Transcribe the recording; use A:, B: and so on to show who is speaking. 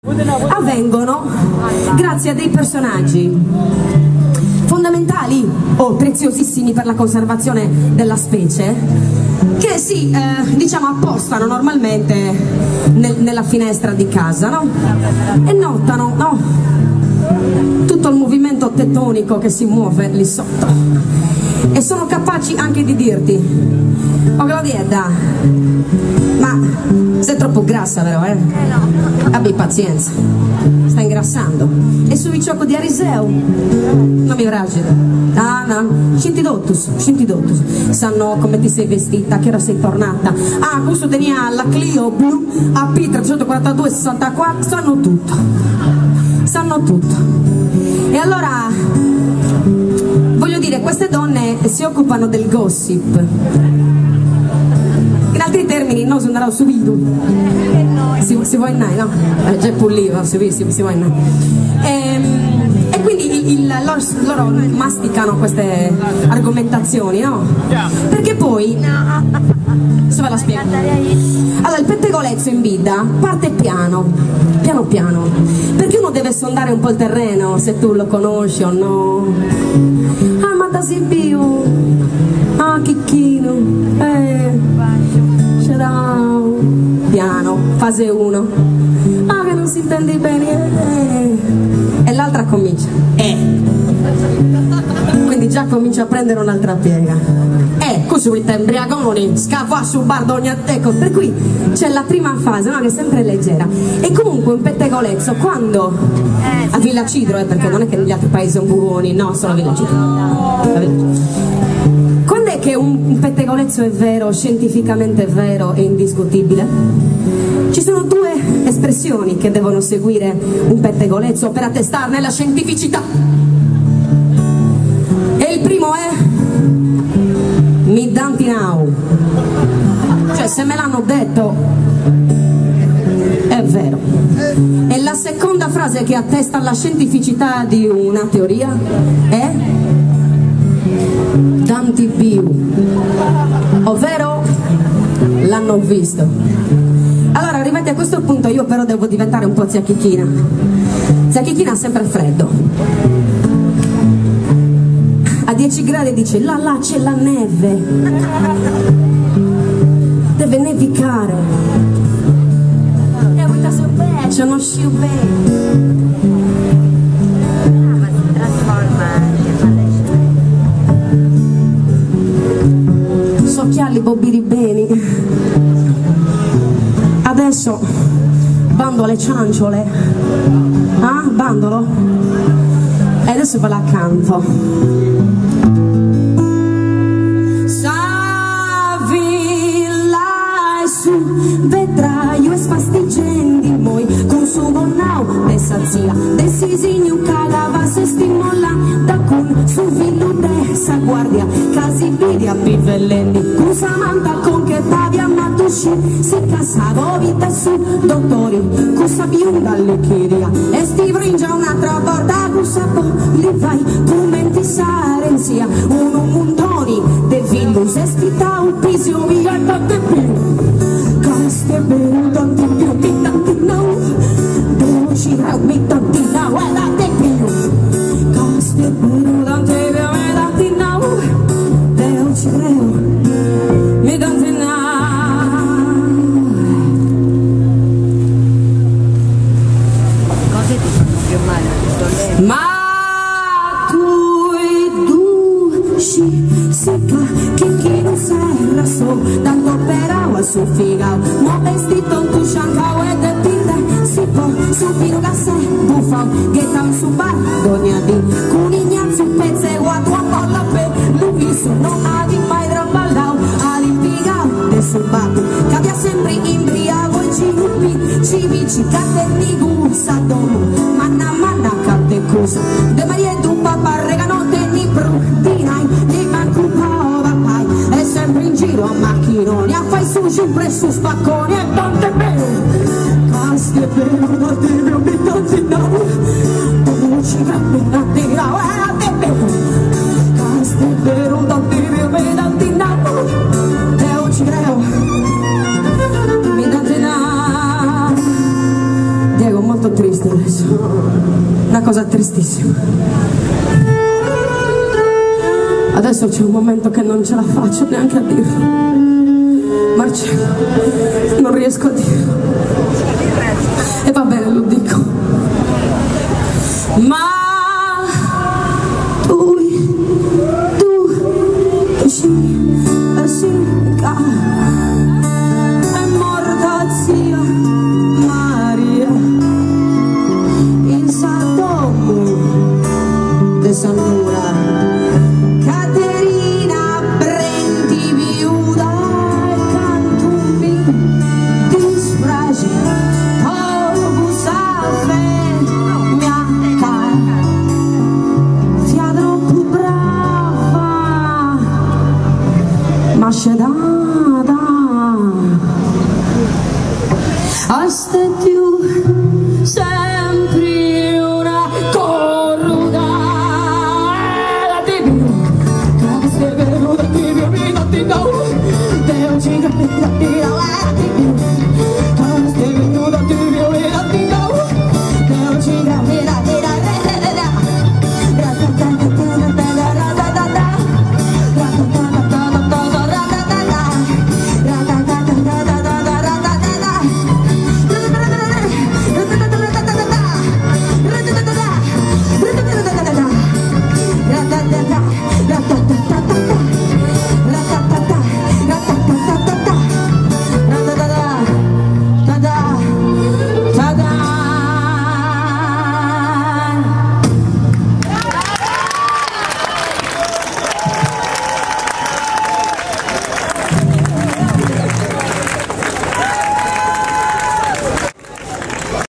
A: avvengono grazie a dei personaggi fondamentali o preziosissimi per la conservazione della specie, che si diciamo appostano normalmente nella finestra di casa, no? E notano, no? Tutto il movimento tettonico che si muove lì sotto, e sono capaci anche di dirti: oh Glorietta, ma sei troppo grassa, vero, eh? Abbi pazienza, stai ingrassando. E sui gioco di Ariseu non mi vragida. Ah no, scintidottus, sanno come ti sei vestita, che ora sei tornata. Ah, questo tenia la Clio blu AP 342 64, sanno tutto. E allora voglio dire, queste donne si occupano del gossip. In altri termini, non sono andato subito. Si vuoi andare, no? Già pulliva, si vuoi andare. E quindi loro masticano queste argomentazioni, no? Perché poi, se ve la spiego. Allora, il pettegolezzo in vita parte piano piano, perché uno deve sondare un po' il terreno, se tu lo conosci o no. Ah, ma da Sibiu, ah, Chicchino, ciao, piano, fase 1. Ah, che non si intende bene, e l'altra comincia, quindi già comincia a prendere un'altra piega. Così ti embriagoni, scaffa su bardogna, ecco, per cui c'è la prima fase, no, che è sempre leggera. E comunque un pettegolezzo, quando a Villa Cidro, perché non è che negli altri paesi sono buoni, no, solo a Villa Cidro. Quando è che un pettegolezzo è vero, scientificamente vero e indiscutibile? Ci sono due espressioni che devono seguire un pettegolezzo per attestarne la scientificità. E il primo è mi danti now, cioè se me l'hanno detto è vero. E la seconda frase che attesta la scientificità di una teoria è danti più, ovvero l'hanno visto. Allora, arrivati a questo punto, io però devo diventare un po' zia Chicchina. Zia Chicchina ha sempre freddo. A 10 gradi dice: là c'è la neve, deve nevicare, c'è uno sciu socchiali bobbiri beni. Adesso bando alle cianciole, ah, bandolo, e adesso ve la canto. Vedrai, es fastigendi moi con su bonau de sazia de sisignu calava se stimola da con su villu de sa guardia casi vidia pivellendi con Samantha con che tavia matushi si casavo vita su dottori con sabiunda le chiria e sti bringia un'altra volta con sapo li vai commenti sarenzia uno montoni de villu se stita un pisio via tante più. Caste beru tanti no, devo girare mi tanti no, e date più. Caste beru tanti no, devo girare mi tanti no.
B: Cosa ti fanno più male?
A: Ma tu duci secca che chi non serra so dando per agua su figao mo vestito tu shankao e de pirre si può subire una se bufao che tan su bar dogna di con ignazio pezze o a tua palla per lui sono adi mai traballao all'impigao de sul batto che abbia sempre imbriago e ci vici cate mi gusta domo manna cate cosa de Maria tu papà reganote ni brudinai ni manco papai e sempre in giro a macchinoni a fai su presso spacconi e tante bene caste per non devi obitanti no tu ci camminati no e te bene caste per non devi obitanti no te ci creo mi date no Diego molto triste adesso, una cosa tristissima. Adesso c'è un momento che non ce la faccio neanche a dirlo. Marcello, non riesco a dirlo.